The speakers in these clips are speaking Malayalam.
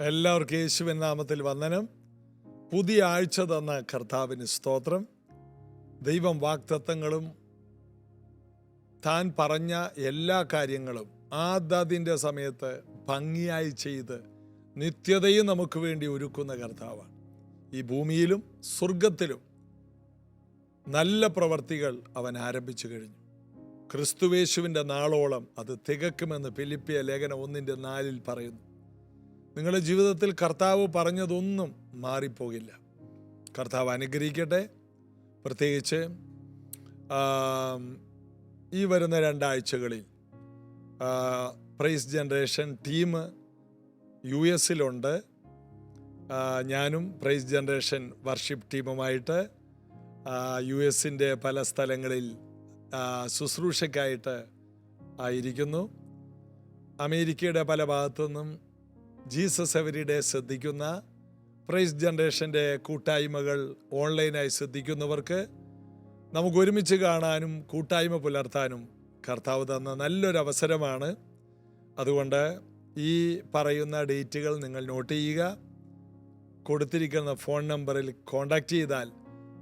എല്ലാവർക്കും യേശുവിൻ നാമത്തിൽ വന്ദനം. പുതിയ ആഴ്ച തന്ന കർത്താവിന് സ്തോത്രം. ദൈവം വാഗ്ദത്തങ്ങളും താൻ പറഞ്ഞ എല്ലാ കാര്യങ്ങളും ആദാദിൻ്റെ സമയത്ത് ഭംഗിയായി ചെയ്ത് നിത്യതയും നമുക്ക് വേണ്ടി ഒരുക്കുന്ന കർത്താവാണ്. ഈ ഭൂമിയിലും സ്വർഗത്തിലും നല്ല പ്രവർത്തികൾ അവൻ ആരംഭിച്ചു കഴിഞ്ഞു. ക്രിസ്തുവേശുവിൻ്റെ നാളോളം അത് തികക്കുമെന്ന് ഫിലിപ്പിയ ലേഖനം 1:4 പറയുന്നു. നിങ്ങളുടെ ജീവിതത്തിൽ കർത്താവ് പറഞ്ഞതൊന്നും മാറിപ്പോകില്ല. കർത്താവ് അനുഗ്രഹിക്കട്ടെ. പ്രത്യേകിച്ച് ഈ വരുന്ന 2 ആഴ്ചകളിൽ പ്രൈസ് ജനറേഷൻ ടീം US-ലുണ്ട്. ഞാനും പ്രൈസ് ജനറേഷൻ വർഷിപ്പ് ടീമുമായിട്ട് US-ൻ്റെ പല സ്ഥലങ്ങളിൽ ശുശ്രൂഷയ്ക്കായിട്ട് ആയിരിക്കുന്നു. അമേരിക്കയുടെ പല ഭാഗത്തുനിന്നും ജീസസ് എവരിഡേ ശ്രദ്ധിക്കുന്ന പ്രൈസ് ജനറേഷൻ്റെ കൂട്ടായ്മകൾ ഓൺലൈനായി ശ്രദ്ധിക്കുന്നവർക്ക് നമുക്ക് ഒരുമിച്ച് കാണാനും കൂട്ടായ്മ പുലർത്താനും കർത്താവ് തന്ന നല്ലൊരു അവസരമാണ്. അതുകൊണ്ട് ഈ പറയുന്ന ഡേറ്റുകൾ നിങ്ങൾ നോട്ട് ചെയ്യുക. കൊടുത്തിരിക്കുന്ന ഫോൺ നമ്പറിൽ കോൺടാക്റ്റ് ചെയ്താൽ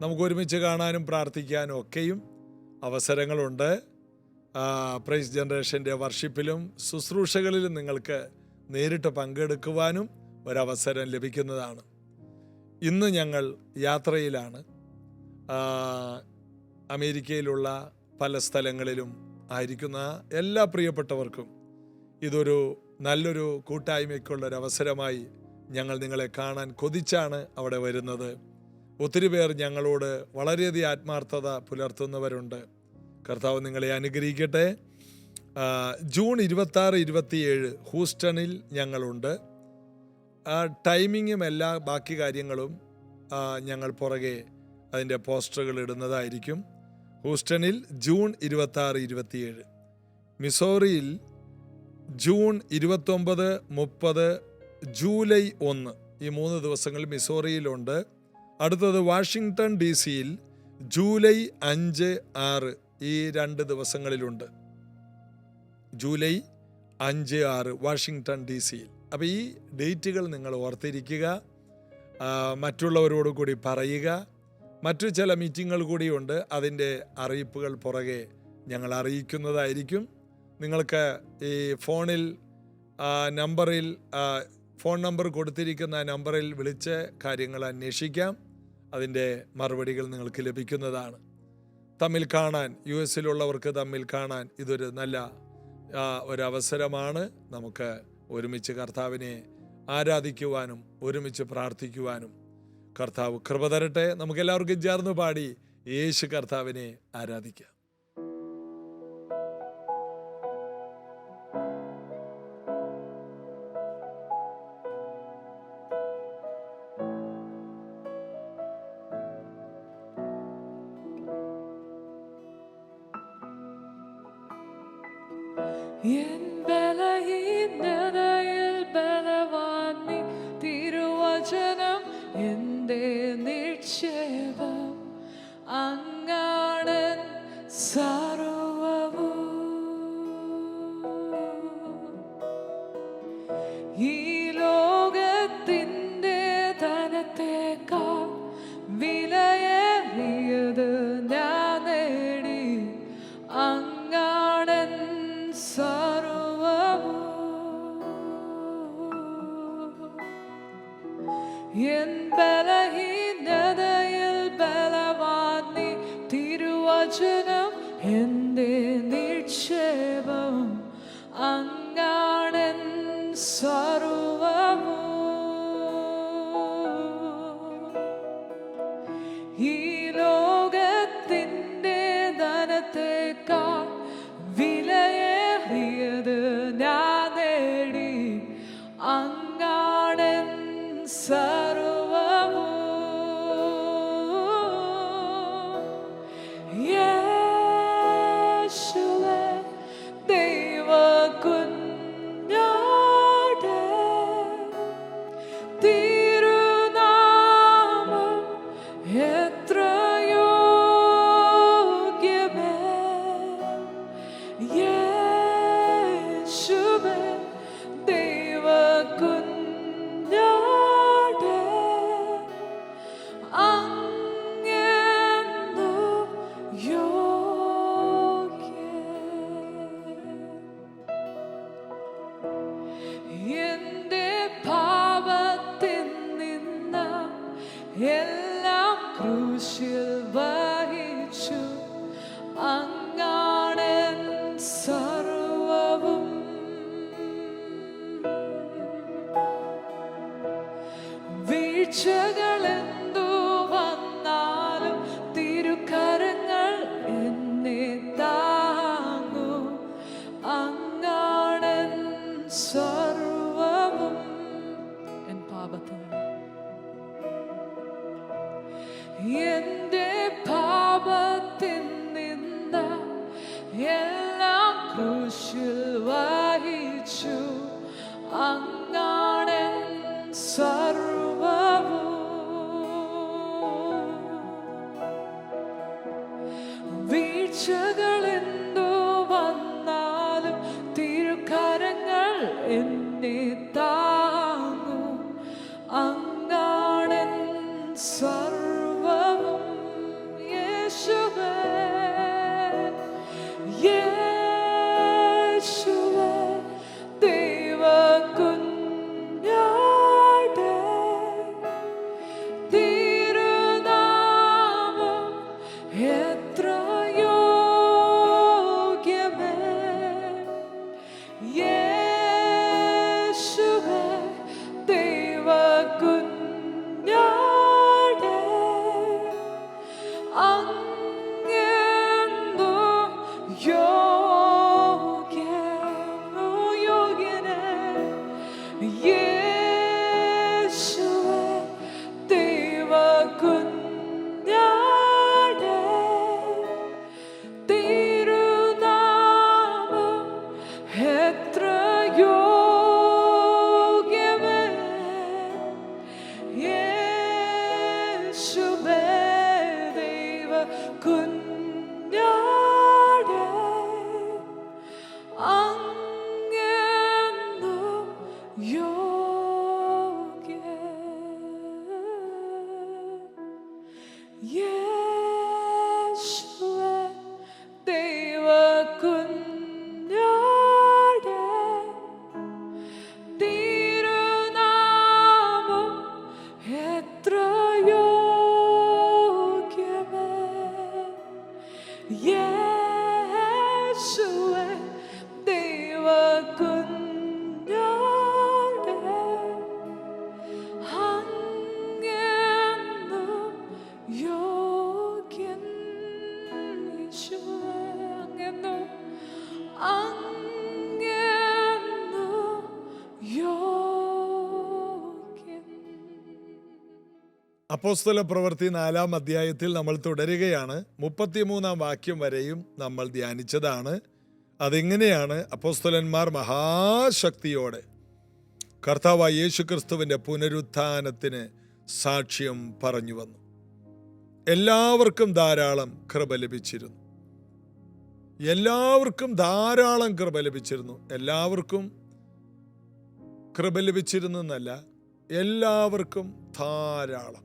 നമുക്ക് ഒരുമിച്ച് കാണാനും പ്രാർത്ഥിക്കാനും ഒക്കെയും അവസരങ്ങളുണ്ട്. പ്രൈസ് ജനറേഷൻ്റെ വർഷിപ്പിലും ശുശ്രൂഷകളിലും നിങ്ങൾക്ക് നേരിട്ട് പങ്കെടുക്കുവാനും ഒരവസരം ലഭിക്കുന്നതാണ്. ഇന്ന് ഞങ്ങൾ യാത്രയിലാണ്. അമേരിക്കയിലുള്ള പല സ്ഥലങ്ങളിലും ആയിരിക്കുന്ന എല്ലാ പ്രിയപ്പെട്ടവർക്കും ഇതൊരു നല്ലൊരു കൂട്ടായ്മയ്ക്കുള്ളൊരവസരമായി ഞങ്ങൾ നിങ്ങളെ കാണാൻ കൊതിച്ചാണ് അവിടെ വരുന്നത്. ഒത്തിരി പേർ ഞങ്ങളോട് വളരെയധികം ആത്മാർത്ഥത പുലർത്തുന്നവരുണ്ട്. കർത്താവ് നിങ്ങളെ അനുഗ്രഹിക്കട്ടെ. ജൂൺ 26-27 ഹൂസ്റ്റണിൽ ഞങ്ങളുണ്ട്. ടൈമിങ്ങും എല്ലാ ബാക്കി കാര്യങ്ങളും ഞങ്ങൾ പുറകെ അതിൻ്റെ പോസ്റ്ററുകൾ ഇടുന്നതായിരിക്കും. ഹൂസ്റ്റണിൽ ജൂൺ 26-27, മിസോറിയിൽ ജൂൺ 29, 30, ജൂലൈ 1 ഈ 3 ദിവസങ്ങൾ മിസോറിയിലുണ്ട്. അടുത്തത് വാഷിങ്ടൺ DC-യിൽ ജൂലൈ 5, 6 ഈ 2 ദിവസങ്ങളിലുണ്ട്. July 5, 6 Washington DC-യിൽ. അപ്പോൾ ഈ ഡേറ്റുകൾ നിങ്ങൾ ഓർത്തിരിക്കുക, മറ്റുള്ളവരോട് കൂടി പറയുക. മറ്റു ചില മീറ്റിങ്ങുകൾ കൂടിയുണ്ട്. അതിൻ്റെ അറിയിപ്പുകൾ പുറകെ ഞങ്ങൾ അറിയിക്കുന്നതായിരിക്കും. നിങ്ങൾക്ക് ഈ ഫോണിൽ ഫോൺ നമ്പർ കൊടുത്തിരിക്കുന്ന നമ്പറിൽ വിളിച്ച് കാര്യങ്ങൾ അന്വേഷിക്കാം. അതിൻ്റെ മറുപടികൾ നിങ്ങൾക്ക് ലഭിക്കുന്നതാണ്. തമ്മിൽ കാണാൻ, US-ലുള്ളവർക്ക് തമ്മിൽ കാണാൻ ഇതൊരു നല്ല ഒരവസരമാണ്. നമുക്ക് ഒരുമിച്ച് കർത്താവിനെ ആരാധിക്കുവാനും ഒരുമിച്ച് പ്രാർത്ഥിക്കുവാനും കർത്താവ് കൃപ തരട്ടെ. നമുക്കെല്ലാവർക്കും ചേർന്ന് പാടി യേശു കർത്താവിനെ ആരാധിക്കാം. എൻ ബലഹീനതയിൽ ബലവാൻ നീ, തിരുവചനം എന്റെ നിക്ഷേപം, അങ്ങാണൻ സർവ്വവും. ഈ ലോകത്തിൻ്റെ ധനത്തേക്കാൾ വിലയേറിയത് ഞാൻ നേടി, അങ്ങാണൻ സർവ്വവും. എൻ ബലഹീനതയിൽ ബലവാൻ നീ, തിരുവചനം എന്റെ നിക്ഷേപം, അങ്ങാണൻ സർവ്വവും. ഈ ലോകത്തിൻ്റെ ധനത്തേക്കാൾ വിലയേറിയത് ഞാൻ നേടി, അങ്ങാണൻ സർവ്വവും. യേശുവേ ദൈവകുഞ്ഞാടേ, തിരുനാമം എത്രയോ യോഗ്യമേ. യേശുവേ ദൈവകുഞ്ഞാടേ, വീഴ്ചകളെന്തു വന്നാലും തിരുക്കരങ്ങൾ എന്നെ താങ്ങും. അങ്ങാണെൻ സർവവും. എൻ പാപത്തിൽ എന്റെ പാപത്തിൽ നിന്ന എല്ലാം ക്രൂശിൽ വഹിച്ചു. അങ്ങാണെൻ സർവവും. വീഴ്ചകളെന്തു വന്നാലും തിരുക്കരങ്ങൾ എന്നെ താങ്ങും. അങ്ങാണെൻ സർവവും. യേശുവേ, യേശുവേ, ദൈവകുഞ്ഞാടേ, തിരുനാമം എത്ര യോഗ്യമേ. യേശുവേ, ദൈവകുഞ്ഞാടേ, അങ്ങെന്തോ യോഗ്യനേ. യേശുവേ, ദൈവകുഞ്ഞാടേ, തിരുനാമം എത്ര യോഗ്യമേ. യേശുവേ, ദൈവകുഞ്ഞാടേ, അങ്ങെന്നും യോഗ്യൻ. യേശുവേ, ദൈവകുഞ്ഞാടേ, തിരുനാമം എത്ര യോഗ്യമേ. യേശുവേ, ദൈവകുഞ്ഞാടേ, അങ്ങെന്നും യോഗ്യൻ. യേശുവേ, അങ്ങെന്നും യോഗ്യൻ. അപ്പോസ്തല പ്രവൃത്തി 4-ാം അധ്യായത്തിൽ നമ്മൾ തുടരുകയാണ്. 33-ാം വാക്യം വരെയും നമ്മൾ ധ്യാനിച്ചതാണ്. അതെങ്ങനെയാണ് അപ്പോസ്തലന്മാർ മഹാശക്തിയോടെ കർത്താവായ യേശുക്രിസ്തുവിൻ്റെ പുനരുത്ഥാനത്തിന് സാക്ഷ്യം പറഞ്ഞു വന്നു. എല്ലാവർക്കും ധാരാളം കൃപ ലഭിച്ചിരുന്നു. എല്ലാവർക്കും ധാരാളം കൃപ ലഭിച്ചിരുന്നു. എല്ലാവർക്കും കൃപ ലഭിച്ചിരുന്നു എന്നല്ല, എല്ലാവർക്കും ധാരാളം.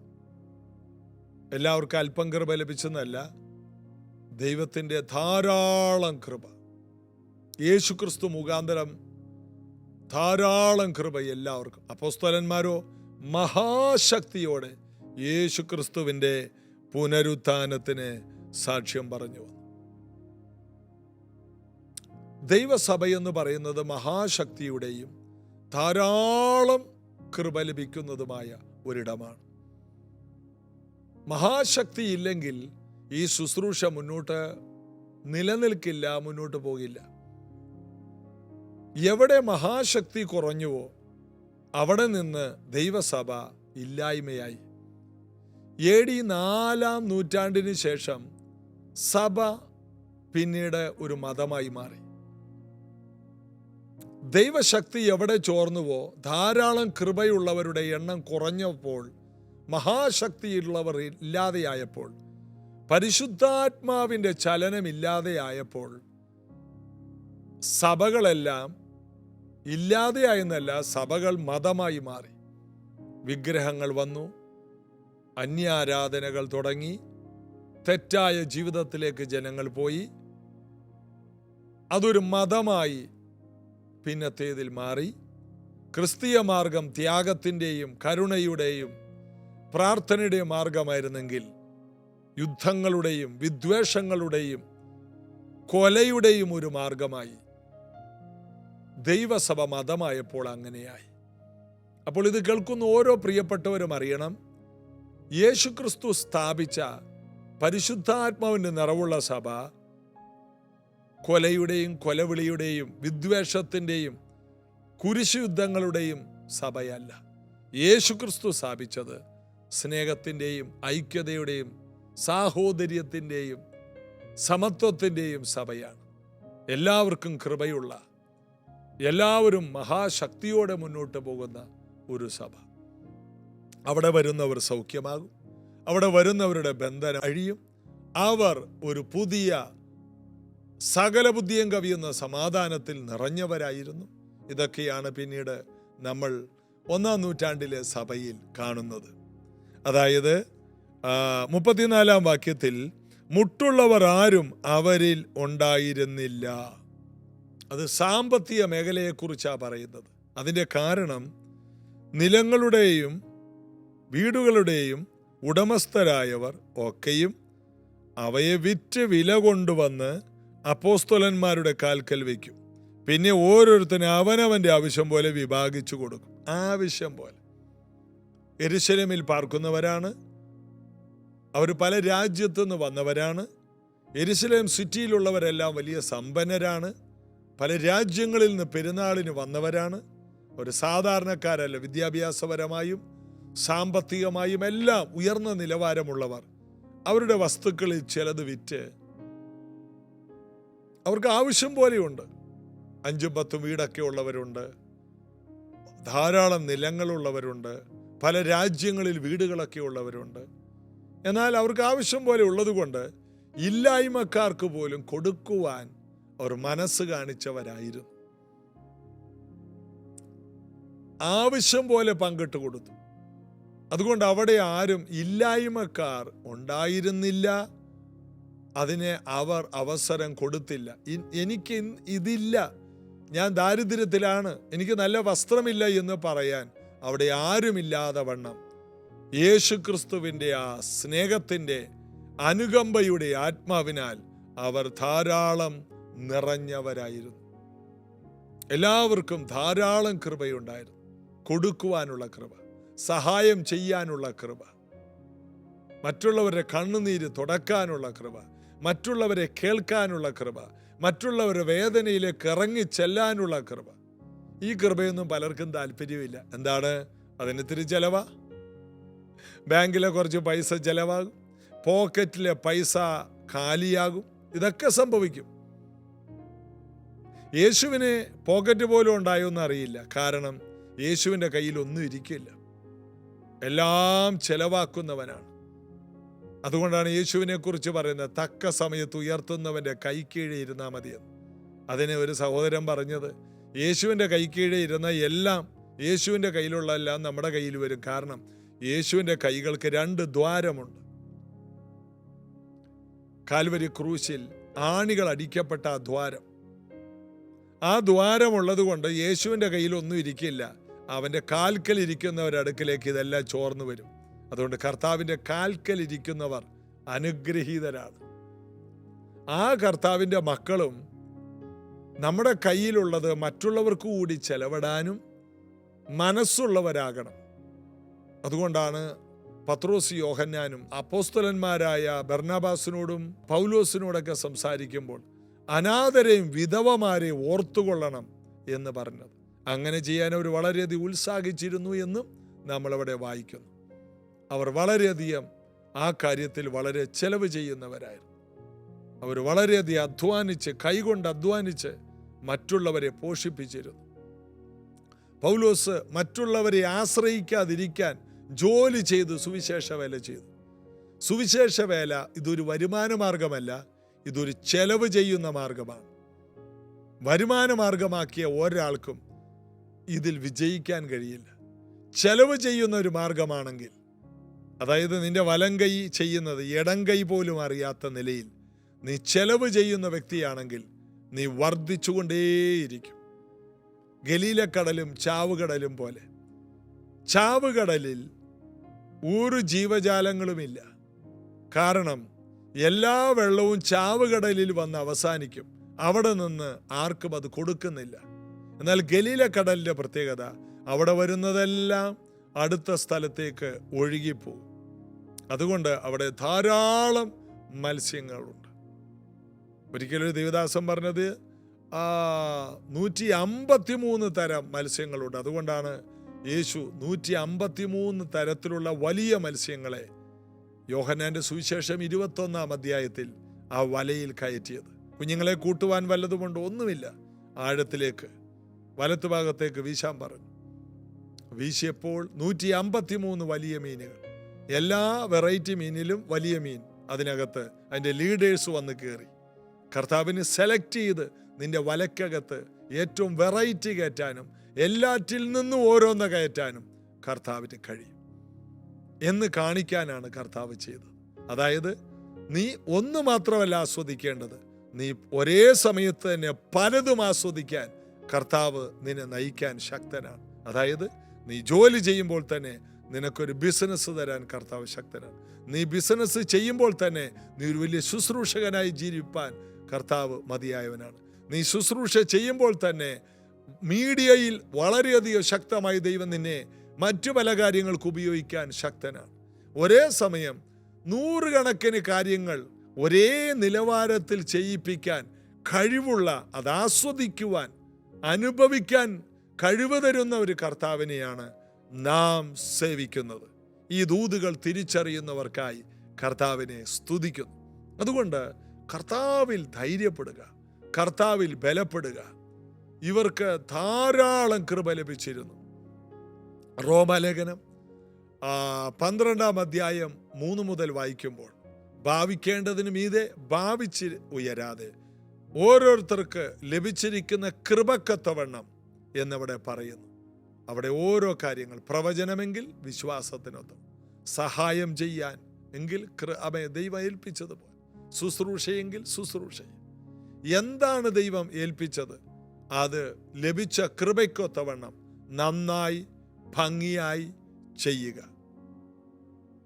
എല്ലാവർക്കും അല്പം കൃപ ലഭിച്ചെന്നല്ല, ദൈവത്തിൻ്റെ ധാരാളം കൃപ. യേശുക്രിസ്തു മുഖാന്തരം ധാരാളം കൃപ എല്ലാവർക്കും. അപ്പോസ്തലന്മാരോ മഹാശക്തിയോടെ യേശുക്രിസ്തുവിൻ്റെ പുനരുത്ഥാനത്തിന് സാക്ഷ്യം പറഞ്ഞു വന്നു. ദൈവസഭയെന്ന് പറയുന്നത് മഹാശക്തിയുടെയും ധാരാളം കൃപ ലഭിക്കുന്നതുമായ ഒരിടമാണ്. മഹാശക്തി ഇല്ലെങ്കിൽ ഈ ശുശ്രൂഷ മുന്നോട്ട് നിലനിൽക്കില്ല, മുന്നോട്ട് പോകില്ല. എവിടെ മഹാശക്തി കുറഞ്ഞുവോ അവിടെ നിന്ന് ദൈവസഭ ഇല്ലായ്മയായി. AD 4-ാം നൂറ്റാണ്ടിന് ശേഷം സഭ പിന്നീട് ഒരു മതമായി മാറി. ദൈവശക്തി എവിടെ ചോർന്നുവോ, ധാരാളം കൃപയുള്ളവരുടെ എണ്ണം കുറഞ്ഞപ്പോൾ, മഹാശക്തിയുള്ളവർ ഇല്ലാതെയായപ്പോൾ, പരിശുദ്ധാത്മാവിൻ്റെ ചലനമില്ലാതെയായപ്പോൾ സഭകളെല്ലാം ഇല്ലാതെയായെന്നല്ല, സഭകൾ മതമായി മാറി. വിഗ്രഹങ്ങൾ വന്നു, അന്യാരാധനകൾ തുടങ്ങി, തെറ്റായ ജീവിതത്തിലേക്ക് ജനങ്ങൾ പോയി. അതൊരു മതമായി പിന്നത്തേതിൽ മാറി. ക്രിസ്തീയ മാർഗം ത്യാഗത്തിൻ്റെയും കരുണയുടെയും പ്രാർത്ഥനയുടെയും മാർഗമായിരുന്നെങ്കിൽ യുദ്ധങ്ങളുടെയും വിദ്വേഷങ്ങളുടെയും കൊലയുടെയും ഒരു മാർഗമായി. ദൈവസഭ മതമായപ്പോൾ അങ്ങനെയായി. അപ്പോൾ ഇത് കേൾക്കുന്ന ഓരോ പ്രിയപ്പെട്ടവരും അറിയണം, യേശുക്രിസ്തു സ്ഥാപിച്ച പരിശുദ്ധാത്മാവിൻ്റെ നിറവുള്ള സഭ കൊലയുടെയും കൊലവിളിയുടെയും വിദ്വേഷത്തിൻ്റെയും കുരിശുയുദ്ധങ്ങളുടെയും സഭയല്ല. യേശുക്രിസ്തു സ്ഥാപിച്ചത് സ്നേഹത്തിൻ്റെയും ഐക്യതയുടെയും സാഹോദര്യത്തിൻ്റെയും സമത്വത്തിൻ്റെയും സഭയാണ്. എല്ലാവർക്കും കൃപയുള്ള, എല്ലാവരും മഹാശക്തിയോടെ മുന്നോട്ട് പോകുന്ന ഒരു സഭ. അവിടെ വരുന്നവർ സൗഖ്യമാകും, അവിടെ വരുന്നവരുടെ ബന്ധനം അഴിയും, അവർ ഒരു പുതിയ സകല ബുദ്ധിയും കവിയുന്ന സമാധാനത്തിൽ നിറഞ്ഞവരായിരുന്നു. ഇതൊക്കെയാണ് പിന്നീട് നമ്മൾ 1-ാം നൂറ്റാണ്ടിലെ സഭയിൽ കാണുന്നത്. അതായത് 34-ാം വാക്യത്തിൽ മുട്ടുള്ളവർ ആരും അവരിൽ ഉണ്ടായിരുന്നില്ല. അത് സാമ്പത്തിക മേഖലയെക്കുറിച്ചാണ് പറയുന്നത്. അതിൻ്റെ കാരണം നിലങ്ങളുടെയും വീടുകളുടെയും ഉടമസ്ഥരായവർ ഒക്കെയും അവയെ വിറ്റ് വില കൊണ്ടുവന്ന് അപ്പോസ്തലന്മാരുടെ കാൽക്കൽ വയ്ക്കും. പിന്നെ ഓരോരുത്തരും അവനവൻ്റെ ആവശ്യം പോലെ വിഭാഗിച്ചു കൊടുക്കും. ആവശ്യം പോലെ. യെരുശലേമിൽ പാർക്കുന്നവരാണ്, അവർ പല രാജ്യത്തു നിന്ന് വന്നവരാണ്. യെരുശലേം സിറ്റിയിലുള്ളവരെല്ലാം വലിയ സമ്പന്നരാണ്, പല രാജ്യങ്ങളിൽ നിന്ന് പെരുന്നാളിന് വന്നവരാണ്. ഒരു സാധാരണക്കാരല്ല, വിദ്യാഭ്യാസപരമായും സാമ്പത്തികമായും എല്ലാം ഉയർന്ന നിലവാരമുള്ളവർ. അവരുടെ വസ്തുക്കളിൽ ചിലത് വിറ്റ് അവർക്ക് ആവശ്യം പോലെയുണ്ട്. 5-10 വീടൊക്കെ ഉള്ളവരുണ്ട്, ധാരാളം നിലങ്ങളുള്ളവരുണ്ട്, പല രാജ്യങ്ങളിൽ വീടുകളൊക്കെ ഉള്ളവരുണ്ട്. എന്നാൽ അവർക്ക് ആവശ്യം പോലെ ഉള്ളതുകൊണ്ട് ഇല്ലായ്മക്കാർക്ക് പോലും കൊടുക്കുവാൻ അവർ മനസ്സ് കാണിച്ചവരായിരുന്നു. ആവശ്യം പോലെ പങ്കിട്ട് കൊടുത്തു. അതുകൊണ്ട് അവിടെ ആരും ഇല്ലായ്മക്കാർ ഉണ്ടായിരുന്നില്ല. അതിനെ അവർ അവസരം കൊടുത്തില്ല. എനിക്ക് ഇതില്ല, ഞാൻ ദാരിദ്ര്യത്തിലാണ്, എനിക്ക് നല്ല വസ്ത്രമില്ല എന്ന് പറയാൻ അവിടെ ആരുമില്ലാതെ വണ്ണം യേശുക്രിസ്തുവിൻ്റെ ആ സ്നേഹത്തിൻ്റെ അനുകമ്പയുടെ ആത്മാവിനാൽ അവർ ധാരാളം നിറഞ്ഞവരായിരുന്നു. എല്ലാവർക്കും ധാരാളം കൃപയുണ്ടായിരുന്നു. കൊടുക്കുവാനുള്ള കൃപ, സഹായം ചെയ്യാനുള്ള കൃപ, മറ്റുള്ളവരുടെ കണ്ണുനീര് തുടക്കാനുള്ള കൃപ, മറ്റുള്ളവരെ കേൾക്കാനുള്ള കൃപ, മറ്റുള്ളവരുടെ വേദനയിലേക്ക് ഇറങ്ങി ചെല്ലാനുള്ള കൃപ. ഈ കൃപയൊന്നും പലർക്കും താല്പര്യമില്ല. എന്താണ്? അതിന് ഇത്തിരി ചെലവാ, ബാങ്കിലെ കുറച്ച് പൈസ ചെലവാകും, പോക്കറ്റിലെ പൈസ കാലിയാകും, ഇതൊക്കെ സംഭവിക്കും. യേശുവിന് പോക്കറ്റ് പോലും ഉണ്ടായോന്ന് അറിയില്ല. കാരണം യേശുവിൻ്റെ കയ്യിൽ ഒന്നും ഇരിക്കില്ല, എല്ലാം ചെലവാക്കുന്നവനാണ്. അതുകൊണ്ടാണ് യേശുവിനെ കുറിച്ച് പറയുന്നത്, തക്ക സമയത്ത് ഉയർത്തുന്നവൻ്റെ കൈക്കീഴെ ഇരുന്നാൽ മതിയെന്ന്. അതിന് ഒരു സഹോദരൻ പറഞ്ഞത്, യേശുവിൻ്റെ കൈക്കീഴെ ഇരുന്ന എല്ലാം, യേശുവിൻ്റെ കയ്യിലുള്ള എല്ലാം നമ്മുടെ കയ്യിൽ വരും. കാരണം യേശുവിൻ്റെ കൈകൾക്ക് 2 ദ്വാരമുണ്ട്. കാൽവരി ക്രൂശിൽ ആണികൾ അടിക്കപ്പെട്ട ആ ദ്വാരം, ആ ദ്വാരമുള്ളത് കൊണ്ട് യേശുവിൻ്റെ കയ്യിൽ ഒന്നും ഇരിക്കില്ല. അവൻ്റെ കാൽക്കൽ ഇരിക്കുന്നവരുടെ അടുക്കിലേക്ക് ഇതെല്ലാം ചോർന്നു വരും. അതുകൊണ്ട് കർത്താവിൻ്റെ കാൽക്കൽ ഇരിക്കുന്നവർ അനുഗ്രഹീതരാണ്. ആ കർത്താവിൻ്റെ മക്കളും നമ്മുടെ കയ്യിലുള്ളത് മറ്റുള്ളവർക്ക് കൂടി ചെലവിടാനും മനസ്സുള്ളവരാകണം. അതുകൊണ്ടാണ് പത്രോസ് യോഹന്നാനും അപ്പോസ്തലന്മാരായ ബർന്നബാസിനോടും പൗലോസിനോടൊക്കെ സംസാരിക്കുമ്പോൾ അനാഥരെയും വിധവമാരെയും ഓർത്തുകൊള്ളണം എന്ന് പറഞ്ഞത്. അങ്ങനെ ചെയ്യാൻ അവർ വളരെയധികം ഉത്സാഹിച്ചിരുന്നു എന്നും നമ്മളവിടെ വായിക്കുന്നു. അവർ വളരെയധികം ആ കാര്യത്തിൽ വളരെ ചെലവ് ചെയ്യുന്നവരായിരുന്നു. അവർ വളരെയധികം അധ്വാനിച്ച്, കൈകൊണ്ട് അധ്വാനിച്ച് മറ്റുള്ളവരെ പോഷിപ്പിച്ചിരുന്നു. പൗലോസ് മറ്റുള്ളവരെ ആശ്രയിക്കാതിരിക്കാൻ ജോലി ചെയ്ത് സുവിശേഷ വേല ചെയ്തു. സുവിശേഷ വേല ഇതൊരു വരുമാന മാർഗമല്ല, ഇതൊരു ചെലവ് ചെയ്യുന്ന മാർഗമാണ്. വരുമാന മാർഗമാക്കിയ ഒരാൾക്കും ഇതിൽ വിജയിക്കാൻ കഴിയില്ല. ചെലവ് ചെയ്യുന്ന ഒരു മാർഗമാണെങ്കിൽ, അതായത് നിന്റെ വലം കൈ ചെയ്യുന്നത് ഇടം കൈ പോലും അറിയാത്ത നിലയിൽ നീ ചെലവ് ചെയ്യുന്ന വ്യക്തിയാണെങ്കിൽ നീ വർദ്ധിച്ചുകൊണ്ടേയിരിക്കും. ഗലീലക്കടലും ചാവുകടലും പോലെ. ചാവുകടലിൽ ഒരു ജീവജാലങ്ങളുമില്ല. കാരണം എല്ലാ വെള്ളവും ചാവുകടലിൽ വന്ന് അവസാനിക്കും. അവിടെ നിന്ന് ആർക്കും അത് കൊടുക്കുന്നില്ല. എന്നാൽ ഗലീലക്കടലിൻ്റെ പ്രത്യേകത, അവിടെ വരുന്നതെല്ലാം അടുത്ത സ്ഥലത്തേക്ക് ഒഴുകിപ്പോകും. അതുകൊണ്ട് അവിടെ ധാരാളം മത്സ്യങ്ങളുണ്ട്. ഒരിക്കലൊരു ദേവദാസൻ പറഞ്ഞത് 153 തരം മത്സ്യങ്ങളുണ്ട്. അതുകൊണ്ടാണ് യേശു 153 തരത്തിലുള്ള വലിയ മത്സ്യങ്ങളെ യോഹന്നാന്റെ സുവിശേഷം 21 അധ്യായത്തിൽ ആ വലയിൽ കയറ്റിയത്. കുഞ്ഞുങ്ങളെ കൂട്ടുവാൻ വല്ലതുമുണ്ടോ? ഒന്നുമില്ല. ആഴത്തിലേക്ക് വലത്തുഭാഗത്തേക്ക് വീശാൻ പറഞ്ഞു. വീശിയപ്പോൾ 153 വലിയ മീനുകൾ. എല്ലാ വെറൈറ്റി മീനിലും വലിയ മീൻ അതിനകത്ത്. അതിൻ്റെ ലീഡേഴ്സ് വന്ന് കയറി. കർത്താവിന് സെലക്ട് ചെയ്ത് നിന്റെ വലക്കകത്ത് ഏറ്റവും വെറൈറ്റി കയറ്റാനും എല്ലാറ്റിൽ നിന്നും ഓരോന്ന് കയറ്റാനും കർത്താവിന് കഴിയും എന്ന് കാണിക്കാനാണ് കർത്താവ് ചെയ്തത്. അതായത് നീ ഒന്ന് മാത്രമല്ല ആസ്വദിക്കേണ്ടത്, നീ ഒരേ സമയത്ത് തന്നെ പലതും ആസ്വദിക്കാൻ കർത്താവ് നിന്നെ നയിക്കാൻ ശക്തനാണ്. അതായത് നീ ജോലി ചെയ്യുമ്പോൾ തന്നെ നിനക്കൊരു ബിസിനസ് തരാൻ കർത്താവ് ശക്തനാണ്. നീ ബിസിനസ് ചെയ്യുമ്പോൾ തന്നെ നീ ഒരു വലിയ ശുശ്രൂഷകനായി ജീവിപ്പാൻ കർത്താവ് മതിയായവനാണ്. നീ ശുശ്രൂഷ ചെയ്യുമ്പോൾ തന്നെ മീഡിയയിൽ വളരെയധികം ശക്തമായി ദൈവം നിന്നെ മറ്റു പല കാര്യങ്ങൾക്ക് ഉപയോഗിക്കാൻ ശക്തനാണ്. ഒരേ സമയം 100 കണക്കിന് കാര്യങ്ങൾ ഒരേ നിലവാരത്തിൽ ചെയ്യിപ്പിക്കാൻ കഴിവുള്ള, അത് ആസ്വദിക്കുവാൻ അനുഭവിക്കാൻ കഴിവ് തരുന്ന ഒരു കർത്താവിനെയാണ് നാം സേവിക്കുന്നത്. ഈ ദൂതുകൾ തിരിച്ചറിയുന്നവർക്കായി കർത്താവിനെ സ്തുതിക്കുന്നു. അതുകൊണ്ട് കർത്താവിൽ ധൈര്യപ്പെടുക, കർത്താവിൽ ബലപ്പെടുക. ഇവർക്ക് ധാരാളം കൃപ ലഭിച്ചിരുന്നു. റോമാലേഖനം 12 അധ്യായം 3 മുതൽ വായിക്കുമ്പോൾ, ഭാവിക്കേണ്ടതിന് മീതെ ഭാവിച്ച് ഉയരാതെ ഓരോരുത്തർക്ക് ലഭിച്ചിരിക്കുന്ന കൃപക്കത്തവണ്ണം എന്നവിടെ പറയുന്നു. അവിടെ ഓരോ കാര്യങ്ങൾ, പ്രവചനമെങ്കിൽ വിശ്വാസത്തിനൊത്ത്, സഹായം ചെയ്യാൻ എങ്കിൽ ദൈവം ഏൽപ്പിച്ചതുപോലെ, ശുശ്രൂഷയെങ്കിൽ ശുശ്രൂഷ. എന്താണ് ദൈവം ഏൽപ്പിച്ചത്? അത് ലഭിച്ച കൃപയ്ക്കൊത്തവണ്ണം നന്നായി ഭംഗിയായി ചെയ്യുക.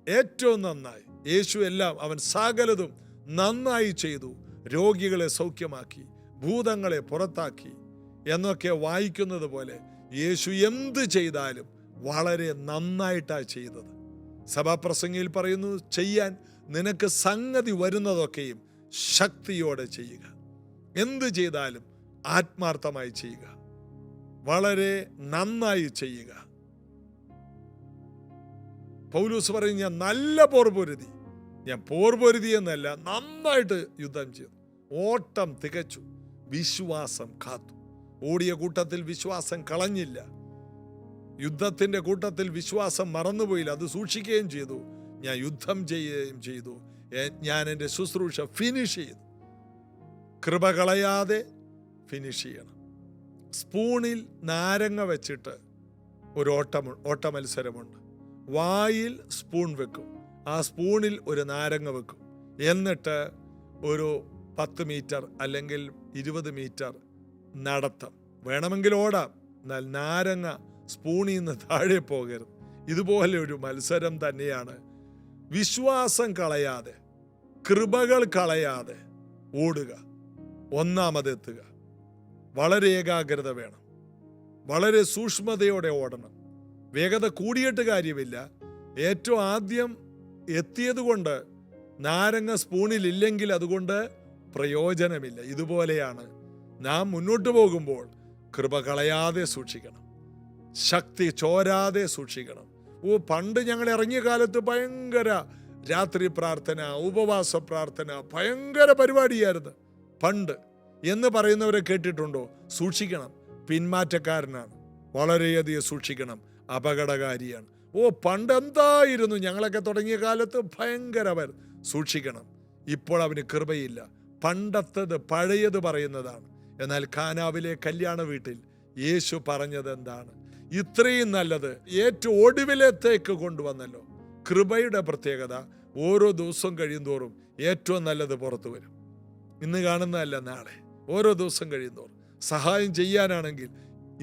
ഏറ്റവും നന്നായി. യേശു എല്ലാം, അവൻ സകലതും നന്നായി ചെയ്തു. രോഗികളെ സൗഖ്യമാക്കി, ഭൂതങ്ങളെ പുറത്താക്കി എന്നൊക്കെ വായിക്കുന്നത് പോലെ യേശു എന്ത് ചെയ്താലും വളരെ നന്നായിട്ടാണ് ചെയ്തത്. സഭാപ്രസംഗിയിൽ പറയുന്നു, ചെയ്യാൻ നിനക്ക് സംഗതി വരുന്നതൊക്കെയും ശക്തിയോടെ ചെയ്യുക. എന്ത് ചെയ്താലും ആത്മാർത്ഥമായി ചെയ്യുക, വളരെ നന്നായി ചെയ്യുക. പൗലോസ് പറയും, ഞാൻ നല്ല പോർപൊരുതി. ഞാൻ പോർപൊരുതി എന്നല്ല, നന്നായിട്ട് യുദ്ധം ചെയ്തു, ഓട്ടം തികച്ചു, വിശ്വാസം കാത്തു. ഓടിയ കൂട്ടത്തിൽ വിശ്വാസം കളഞ്ഞില്ല, യുദ്ധത്തിന്റെ കൂട്ടത്തിൽ വിശ്വാസം മറന്നുപോയില്ല, അത് സൂക്ഷിക്കുകയും ചെയ്തു. ഞാൻ യുദ്ധം ചെയ്യുകയും ചെയ്തു, ഞാൻ എൻ്റെ ശുശ്രൂഷ ഫിനിഷ് ചെയ്തു. കൃപ കളയാതെ ഫിനിഷ് ചെയ്യണം. സ്പൂണിൽ നാരങ്ങ വെച്ചിട്ട് ഒരു ഓട്ട മത്സരമുണ്ട്. വായിൽ സ്പൂൺ വെക്കും, ആ സ്പൂണിൽ ഒരു നാരങ്ങ വെക്കും. എന്നിട്ട് ഒരു 10 മീറ്റർ അല്ലെങ്കിൽ 20 മീറ്റർ നടത്തം. വേണമെങ്കിൽ ഓടാം, എന്നാൽ നാരങ്ങ സ്പൂണിൽ നിന്ന് താഴെ പോകരുത്. ഇതുപോലെ ഒരു മത്സരം തന്നെയാണ്. വിശ്വാസം കളയാതെ, കൃപകൾ കളയാതെ ഓടുക, ഒന്നാമതെത്തുക. വളരെ ഏകാഗ്രത വേണം, വളരെ സൂക്ഷ്മതയോടെ ഓടണം. വേഗത കൂടിയിട്ട് കാര്യമില്ല. ഏറ്റവും ആദ്യം എത്തിയത് കൊണ്ട് നാരങ്ങ സ്പൂണിൽ ഇല്ലെങ്കിൽ അതുകൊണ്ട് പ്രയോജനമില്ല. ഇതുപോലെയാണ് നാം മുന്നോട്ട് പോകുമ്പോൾ കൃപ കളയാതെ സൂക്ഷിക്കണം, ശക്തി ചോരാതെ സൂക്ഷിക്കണം. പണ്ട് ഞങ്ങൾ ഇറങ്ങിയ കാലത്ത് ഭയങ്കര രാത്രി പ്രാർത്ഥന, ഉപവാസ പ്രാർത്ഥന, ഭയങ്കര പരിപാടിയായിരുന്നു പണ്ട് എന്ന് പറയുന്നവരെ കേട്ടിട്ടുണ്ടോ? സൂക്ഷിക്കണം, പിന്മാറ്റക്കാരനാണ്, വളരെയധികം സൂക്ഷിക്കണം, അപകടകാരിയാണ്. പണ്ട് എന്തായിരുന്നു, ഞങ്ങളൊക്കെ തുടങ്ങിയ കാലത്ത് ഭയങ്കരവർ, സൂക്ഷിക്കണം. ഇപ്പോൾ അവന് കൃപയില്ല. പണ്ടത്തത് പഴയത് പറയുന്നതാണ്. എന്നാൽ കാനാവിലെ കല്യാണ വീട്ടിൽ യേശു പറഞ്ഞത് എന്താണ്? ഇത്രയും നല്ലത് ഏറ്റവും ഒടുവിലത്തേക്ക് കൊണ്ടുവന്നല്ലോ. കൃപയുടെ പ്രത്യേകത, ഓരോ ദിവസം കഴിയുന്തോറും ഏറ്റവും നല്ലത് പുറത്തു വരും. ഇന്ന് കാണുന്നതല്ല നാളെ, ഓരോ ദിവസം കഴിയുന്തോറും. സഹായം ചെയ്യാനാണെങ്കിൽ,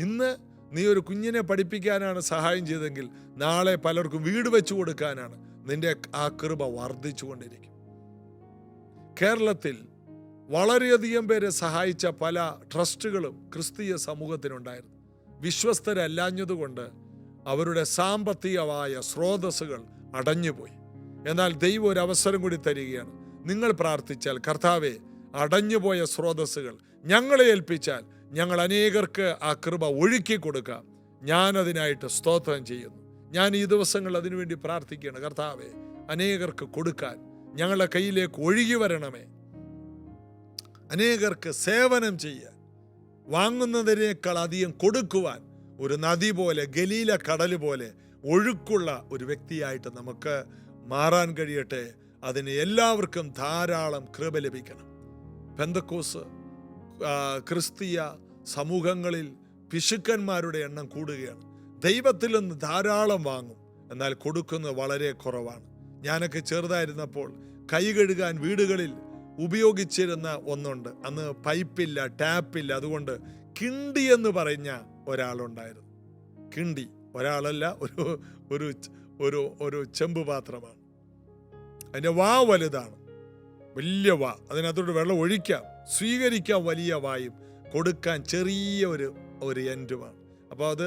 ഇന്ന് നീ ഒരു കുഞ്ഞിനെ പഠിപ്പിക്കാനാണ് സഹായം ചെയ്തെങ്കിൽ നാളെ പലർക്കും വീട് വെച്ചു കൊടുക്കാനാണ്. നിന്റെ ആ കൃപ വർദ്ധിച്ചുകൊണ്ടിരിക്കും. കേരളത്തിൽ വളരെയധികം പേരെ സഹായിച്ച പല ട്രസ്റ്റുകളും ക്രിസ്തീയ സമൂഹത്തിനുണ്ടായിരുന്നു. വിശ്വസ്തരല്ലാഞ്ഞതുകൊണ്ട് അവരുടെ സാമ്പത്തികമായ സ്രോതസ്സുകൾ അടഞ്ഞുപോയി. എന്നാൽ ദൈവം ഒരു അവസരം കൂടി തരികയാണ്. നിങ്ങൾ പ്രാർത്ഥിച്ചാൽ, കർത്താവെ, അടഞ്ഞുപോയ സ്രോതസ്സുകൾ ഞങ്ങളെ ഏൽപ്പിച്ചാൽ ഞങ്ങൾ അനേകർക്ക് ആ കൃപ ഒഴുക്കി കൊടുക്കാം. ഞാനതിനായിട്ട് സ്തോത്രം ചെയ്യുന്നു. ഞാൻ ഈ ദിവസങ്ങൾ അതിനുവേണ്ടി പ്രാർത്ഥിക്കുകയാണ്. കർത്താവെ, അനേകർക്ക് കൊടുക്കാൻ ഞങ്ങളുടെ കയ്യിലേക്ക് ഒഴുകി വരണമേ. അനേകർക്ക് സേവനം ചെയ്യാൻ, വാങ്ങുന്നതിനേക്കാൾ അധികം കൊടുക്കുവാൻ ഒരു നദി പോലെ, ഗലീല കടൽ പോലെ ഒഴുക്കുള്ള ഒരു വ്യക്തിയായിട്ട് നമുക്ക് മാറാൻ കഴിയട്ടെ. അതിന് എല്ലാവർക്കും ധാരാളം കൃപ ലഭിക്കണം. പെന്തക്കോസ് ക്രിസ്തീയ സമൂഹങ്ങളിൽ പിശുക്കന്മാരുടെ എണ്ണം കൂടുകയാണ്. ദൈവത്തിൽ നിന്ന് ധാരാളം വാങ്ങും, എന്നാൽ കൊടുക്കുന്നത് വളരെ കുറവാണ്. ഞാനൊക്കെ ചെറുതായിരുന്നപ്പോൾ കൈ കഴുകാൻ വീടുകളിൽ ഉപയോഗിച്ചിരുന്ന ഒന്നുണ്ട്. അന്ന് പൈപ്പില്ല, ടാപ്പില്ല. അതുകൊണ്ട് കിണ്ടി എന്ന് പറഞ്ഞ ഒരാളുണ്ടായിരുന്നു. കിണ്ടി ഒരാളല്ല, ഒരു ഒരു ഒരു ചെമ്പ് പാത്രമാണ്. അതിൻ്റെ വാ വലുതാണ്, വലിയ വാ. അതിനകത്തോട്ട് വെള്ളം ഒഴിക്കാം, സ്വീകരിക്കാൻ വലിയ വായും, കൊടുക്കാൻ ചെറിയ ഒരു എൻഡുമാണ്. അപ്പോൾ അത്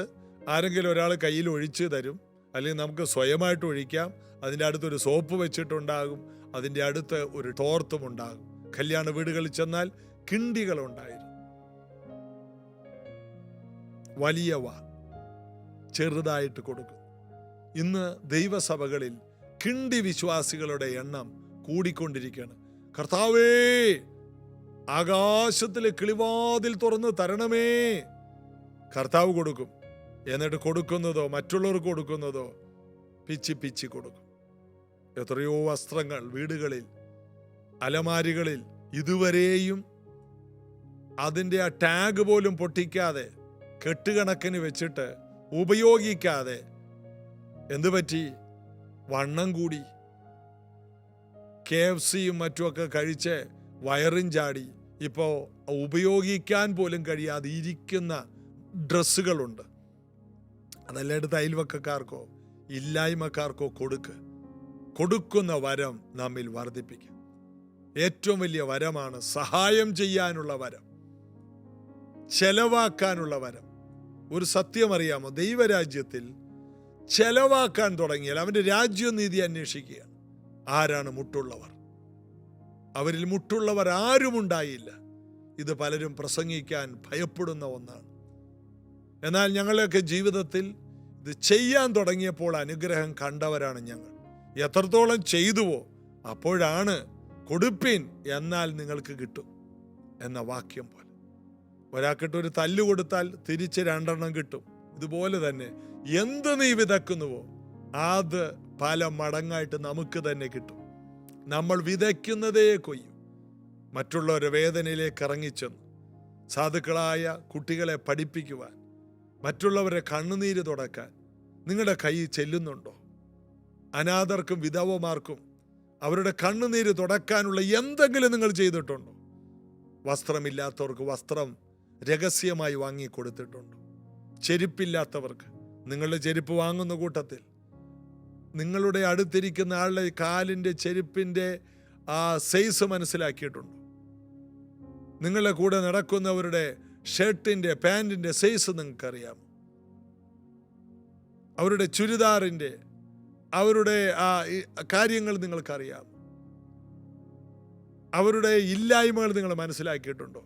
ആരെങ്കിലും ഒരാൾ കയ്യിൽ ഒഴിച്ച് തരും, അല്ലെങ്കിൽ നമുക്ക് സ്വയമായിട്ട് ഒഴിക്കാം. അതിൻ്റെ അടുത്തൊരു സോപ്പ് വെച്ചിട്ടുണ്ടാകും, അതിൻ്റെ അടുത്ത് ഒരു തോർത്തും ഉണ്ടാകും. കല്യാണ വീടുകളിൽ ചെന്നാൽ കിണ്ടികളുണ്ടായിരുന്നു. വലിയ വാ, ചെറുതായിട്ട് കൊടുക്കും. ഇന്ന് ദൈവസഭകളിൽ കിണ്ടി വിശ്വാസികളുടെ എണ്ണം കൂടിക്കൊണ്ടിരിക്കുകയാണ്. കർത്താവേ, ആകാശത്തിലെ കിളിവാതിൽ തുറന്ന് തരണമേ. കർത്താവ് കൊടുക്കും. എന്നിട്ട് കൊടുക്കുന്നതോ, മറ്റുള്ളവർക്ക് കൊടുക്കുന്നതോ പിച്ചി കൊടുക്കും. എത്രയോ വസ്ത്രങ്ങൾ വീടുകളിൽ, അലമാരികളിൽ ഇതുവരെയും അതിൻ്റെ ആ ടാഗ് പോലും പൊട്ടിക്കാതെ കെട്ടുകണക്കിന് വെച്ചിട്ട് ഉപയോഗിക്കാതെ എന്തുപറ്റി? വണ്ണം കൂടി. KFCയും മറ്റുമൊക്കെ കഴിച്ച് വയറും ചാടി. ഇപ്പോൾ ഉപയോഗിക്കാൻ പോലും കഴിയാതെ ഇരിക്കുന്ന ഡ്രസ്സുകളുണ്ട്. അതെല്ലാം എടുത്ത് അയൽവക്കക്കാർക്കോ ഇല്ലായ്മക്കാർക്കോ കൊടുക്കുന്ന വരം നമ്മിൽ വർദ്ധിപ്പിക്കും. ഏറ്റവും വലിയ വരമാണ് സഹായം ചെയ്യാനുള്ള വരം, ചെലവാക്കാനുള്ള വരം. ഒരു സത്യം അറിയാമോ? ദൈവരാജ്യത്തിൽ ചെലവാക്കാൻ തുടങ്ങിയാൽ അവൻ്റെ രാജ്യനീതി അന്വേഷിക്കുകയാണ്. ആരാണ് മുട്ടുള്ളവർ? അവരിൽ മുട്ടുള്ളവർ ആരും ഉണ്ടായില്ല. ഇത് പലരും പ്രസംഗിക്കാൻ ഭയപ്പെടുന്ന ഒന്നാണ്. എന്നാൽ ഞങ്ങളെയൊക്കെ ജീവിതത്തിൽ ഇത് ചെയ്യാൻ തുടങ്ങിയപ്പോൾ അനുഗ്രഹം കണ്ടവരാണ് ഞങ്ങൾ. എത്രത്തോളം ചെയ്തുവോ അപ്പോഴാണ് കൊടുപ്പിൻ എന്നാൽ നിങ്ങൾക്ക് കിട്ടും എന്ന വാക്യം പോലെ. ഒരാൾക്കിട്ട് ഒരു തല്ല് കൊടുത്താൽ തിരിച്ച് 2 എണ്ണം കിട്ടും. ഇതുപോലെ തന്നെ എന്ത് നീ വിതയ്ക്കുന്നുവോ അത് പല മടങ്ങായിട്ട് നമുക്ക് തന്നെ കിട്ടും. നമ്മൾ വിതയ്ക്കുന്നതേ കൊയ്യും. മറ്റുള്ളവരുടെ വേദനയിലേക്ക് ഇറങ്ങിച്ചെന്ന് സാധുക്കളായ കുട്ടികളെ പഠിപ്പിക്കുവാൻ, മറ്റുള്ളവരെ കണ്ണുനീര് തുടക്കാൻ നിങ്ങളുടെ കൈ ചെല്ലുന്നുണ്ടോ? അനാഥർക്കും വിധവമാർക്കും അവരുടെ കണ്ണുനീര് തുടക്കാനുള്ള എന്തെങ്കിലും നിങ്ങൾ ചെയ്തിട്ടുണ്ടോ? വസ്ത്രമില്ലാത്തവർക്ക് വസ്ത്രം രഹസ്യമായി വാങ്ങിക്കൊടുത്തിട്ടുണ്ടോ? ചെരുപ്പില്ലാത്തവർക്ക് നിങ്ങളുടെ ചെരുപ്പ് വാങ്ങുന്ന കൂട്ടത്തിൽ നിങ്ങളുടെ അടുത്തിരിക്കുന്ന ആളുടെ കാലിൻ്റെ ചെരുപ്പിൻ്റെ ആ സൈസ് മനസ്സിലാക്കിയിട്ടുണ്ടോ? നിങ്ങളുടെ കൂടെ നടക്കുന്നവരുടെ ഷർട്ടിൻ്റെ, പാൻറ്റിൻ്റെ സൈസ് നിങ്ങൾക്കറിയാമോ? അവരുടെ ചുരിദാറിൻ്റെ, അവരുടെ ആ കാര്യങ്ങൾ നിങ്ങൾക്കറിയാം. അവരുടെ ഇല്ലായ്മകൾ നിങ്ങൾ മനസ്സിലാക്കിയിട്ടുണ്ടോ?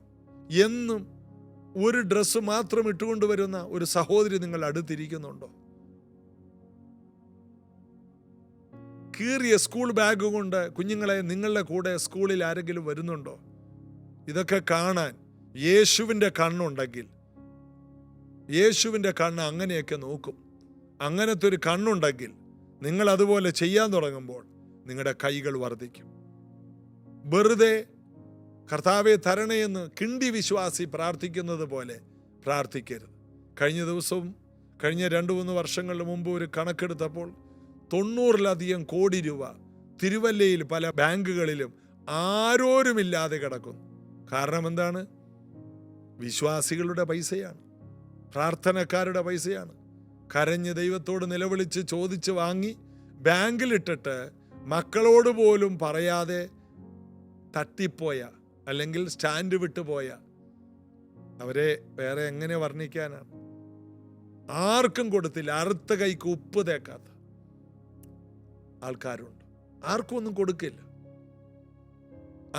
എന്നും ഒരു ഡ്രസ്സ് മാത്രം ഇട്ടുകൊണ്ട് വരുന്ന ഒരു സഹോദരി നിങ്ങൾ അടുത്തിരിക്കുന്നുണ്ടോ? കീറിയ സ്കൂൾ ബാഗ് കൊണ്ട് കുഞ്ഞുങ്ങളെ നിങ്ങളുടെ കൂടെ സ്കൂളിൽ ആരെങ്കിലും വരുന്നുണ്ടോ? ഇതൊക്കെ കാണാൻ യേശുവിൻ്റെ കണ്ണുണ്ടെങ്കിൽ, യേശുവിൻ്റെ കണ്ണ് അങ്ങനെയൊക്കെ നോക്കും. അങ്ങനത്തെ ഒരു കണ്ണുണ്ടെങ്കിൽ നിങ്ങൾ അതുപോലെ ചെയ്യാൻ തുടങ്ങുമ്പോൾ നിങ്ങളുടെ കൈകൾ വർദ്ധിക്കും. വെറുതെ കർത്താവെ തരണേ എന്ന് കിണ്ടി വിശ്വാസി പ്രാർത്ഥിക്കുന്നത് പോലെ പ്രാർത്ഥിക്കരുത്. കഴിഞ്ഞ ദിവസവും കഴിഞ്ഞ 2-3 വർഷങ്ങൾക്ക് മുമ്പ് ഒരു കണക്കെടുത്തപ്പോൾ 90-ലധികം കോടി രൂപ തിരുവല്ലയിൽ പല ബാങ്കുകളിലും ആരോരുമില്ലാതെ കിടക്കുന്നു. കാരണം എന്താണ്? വിശ്വാസികളുടെ പൈസയാണ്, പ്രാർത്ഥനക്കാരുടെ പൈസയാണ്. കരഞ്ഞ് ദൈവത്തോട് നിലവിളിച്ച് ചോദിച്ച് വാങ്ങി ബാങ്കിലിട്ടിട്ട് മക്കളോട് പോലും പറയാതെ തട്ടിപ്പോയ, അല്ലെങ്കിൽ സ്റ്റാൻഡ് വിട്ടുപോയ അവരെ വേറെ എങ്ങനെ വർണ്ണിക്കാനാണ്? ആർക്കും കൊടുത്തില്ല. അറുത്ത കൈക്ക് ഉപ്പ് തേക്കാത്ത ആൾക്കാരുണ്ട്. ആർക്കും ഒന്നും കൊടുക്കില്ല.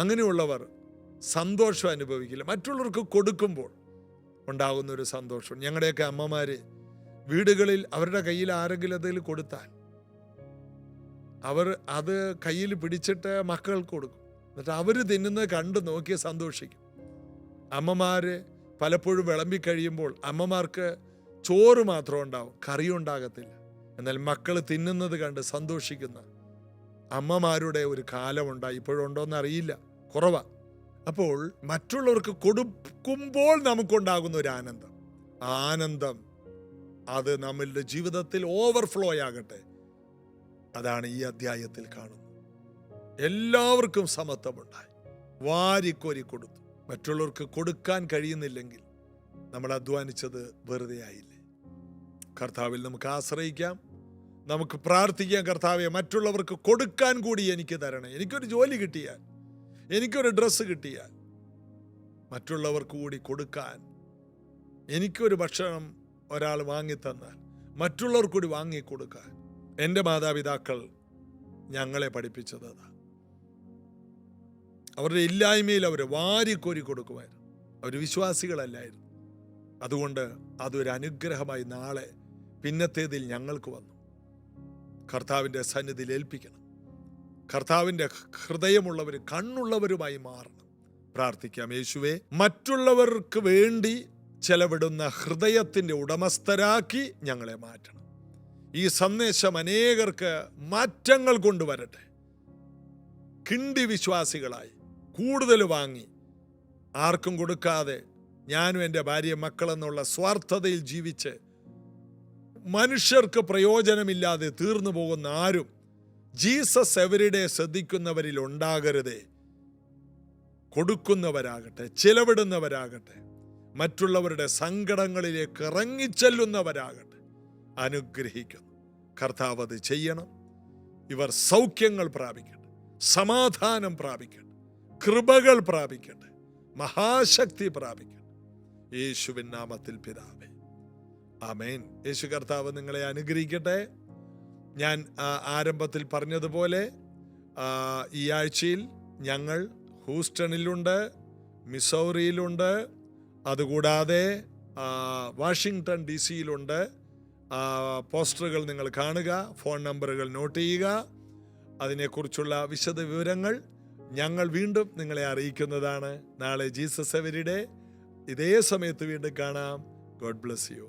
അങ്ങനെയുള്ളവർ സന്തോഷം അനുഭവിക്കില്ല. മറ്റുള്ളവർക്ക് കൊടുക്കുമ്പോൾ ഉണ്ടാകുന്ന ഒരു സന്തോഷം. ഞങ്ങളുടെയൊക്കെ അമ്മമാര് വീടുകളിൽ അവരുടെ കയ്യിൽ ആരെങ്കിലും അതിൽ കൊടുത്താൽ അവർ അത് കയ്യിൽ പിടിച്ചിട്ട് മക്കൾക്ക് കൊടുക്കും. എന്നിട്ട് അവർ തിന്നുന്നത് കണ്ട് നോക്കി സന്തോഷിക്കും. അമ്മമാര് പലപ്പോഴും വിളമ്പിക്കഴിയുമ്പോൾ അമ്മമാർക്ക് ചോറ് മാത്രം ഉണ്ടാവും, കറി ഉണ്ടാകത്തില്ല. എന്നാൽ മക്കൾ തിന്നുന്നത് കണ്ട് സന്തോഷിക്കുന്ന അമ്മമാരുടെ ഒരു കാലമുണ്ടായി. ഇപ്പോഴുണ്ടോയെന്ന് അറിയില്ല, കുറവാ. അപ്പോൾ മറ്റുള്ളവർക്ക് കൊടുക്കുമ്പോൾ നമുക്കുണ്ടാകുന്ന ഒരു ആനന്ദം അത് നമ്മളുടെ ജീവിതത്തിൽ ഓവർഫ്ലോ ആകട്ടെ. അതാണ് ഈ അധ്യായത്തിൽ കാണുന്നത്. എല്ലാവർക്കും സമത്വമുണ്ടായി, വാരിക്കോരി കൊടുത്തു. മറ്റുള്ളവർക്ക് കൊടുക്കാൻ കഴിയുന്നില്ലെങ്കിൽ നമ്മൾ അധ്വാനിച്ചത് വെറുതെ ആയില്ലേ? കർത്താവിൽ നമുക്ക് ആശ്രയിക്കാം, നമുക്ക് പ്രാർത്ഥിക്കാം. കർത്താവെ, മറ്റുള്ളവർക്ക് കൊടുക്കാൻ കൂടി എനിക്ക് തരണേ. എനിക്കൊരു ജോലി കിട്ടിയാൽ, എനിക്കൊരു ഡ്രസ്സ് കിട്ടിയാൽ മറ്റുള്ളവർക്ക് കൂടി കൊടുക്കാൻ, എനിക്കൊരു ഭക്ഷണം ഒരാൾ വാങ്ങിത്തന്നാൽ മറ്റുള്ളവർക്ക് കൂടി വാങ്ങിക്കൊടുക്കാൻ എൻ്റെ മാതാപിതാക്കൾ ഞങ്ങളെ പഠിപ്പിച്ചത് അതാ. അവരുടെ ഇല്ലായ്മയിൽ അവർ വാരിക്കോരി കൊടുക്കുമായിരുന്നു. അവർ വിശ്വാസികളല്ലായിരുന്നു. അതുകൊണ്ട് അതൊരു അനുഗ്രഹമായി നാളെ പിന്നത്തേതിൽ ഞങ്ങൾക്ക് വന്നു. കർത്താവിൻ്റെ സന്നിധിയിൽ ഏൽപ്പിക്കണം. കർത്താവിൻ്റെ ഹൃദയമുള്ളവർ, കണ്ണുള്ളവരുമായി മാറണം. പ്രാർത്ഥിക്കാം. യേശുവേ, മറ്റുള്ളവർക്ക് വേണ്ടി ചെലവിടുന്ന ഹൃദയത്തിൻ്റെ ഉടമസ്ഥരാക്കി ഞങ്ങളെ മാറ്റണം. ഈ സന്ദേശം അനേകർക്ക് മാറ്റങ്ങൾ കൊണ്ടുവരട്ടെ. കിണ്ടി വിശ്വാസികളായി കൂടുതൽ വാങ്ങി ആർക്കും കൊടുക്കാതെ ഞാനും എൻ്റെ ഭാര്യ മക്കളെന്നുള്ള സ്വാർത്ഥതയിൽ ജീവിച്ച് മനുഷ്യർക്ക് പ്രയോജനമില്ലാതെ തീർന്നു പോകുന്ന ആരും ജീസസ് എവരിഡേ ശ്രദ്ധിക്കുന്നവരിൽ ഉണ്ടാകരുതേ. കൊടുക്കുന്നവരാകട്ടെ, ചിലവിടുന്നവരാകട്ടെ, മറ്റുള്ളവരുടെ സങ്കടങ്ങളിലേക്ക് ഇറങ്ങിച്ചെല്ലുന്നവരാകട്ടെ. അനുഗ്രഹിക്കുന്നു. കർത്താവ് അത് ചെയ്യണം. ഇവർ സൗഖ്യങ്ങൾ പ്രാപിക്കട്ടെ, സമാധാനം പ്രാപിക്കട്ടെ, കൃപകൾ പ്രാപിക്കട്ടെ, മഹാശക്തി പ്രാപിക്കട്ടെ. യേശുവിൻ നാമത്തിൽ പിതാവേ, ആമേൻ. യേശു കർത്താവ് നിങ്ങളെ അനുഗ്രഹിക്കട്ടെ. ഞാൻ ആരംഭത്തിൽ പറഞ്ഞതുപോലെ ഈ ആഴ്ചയിൽ ഞങ്ങൾ ഹൂസ്റ്റണിലുണ്ട്, മിസൗറിയിലുണ്ട്, അതുകൂടാതെ വാഷിങ്ടൺ DC-യിലുണ്ട്. പോസ്റ്ററുകൾ നിങ്ങൾ കാണുക, ഫോൺ നമ്പറുകൾ നോട്ട് ചെയ്യുക. അതിനെക്കുറിച്ചുള്ള വിശദ വിവരങ്ങൾ ഞങ്ങൾ വീണ്ടും നിങ്ങളെ അറിയിക്കുന്നതാണ്. നാളെ ജീസസ് എവരിഡേ ഇതേ സമയത്ത് വീണ്ടും കാണാം. God bless you.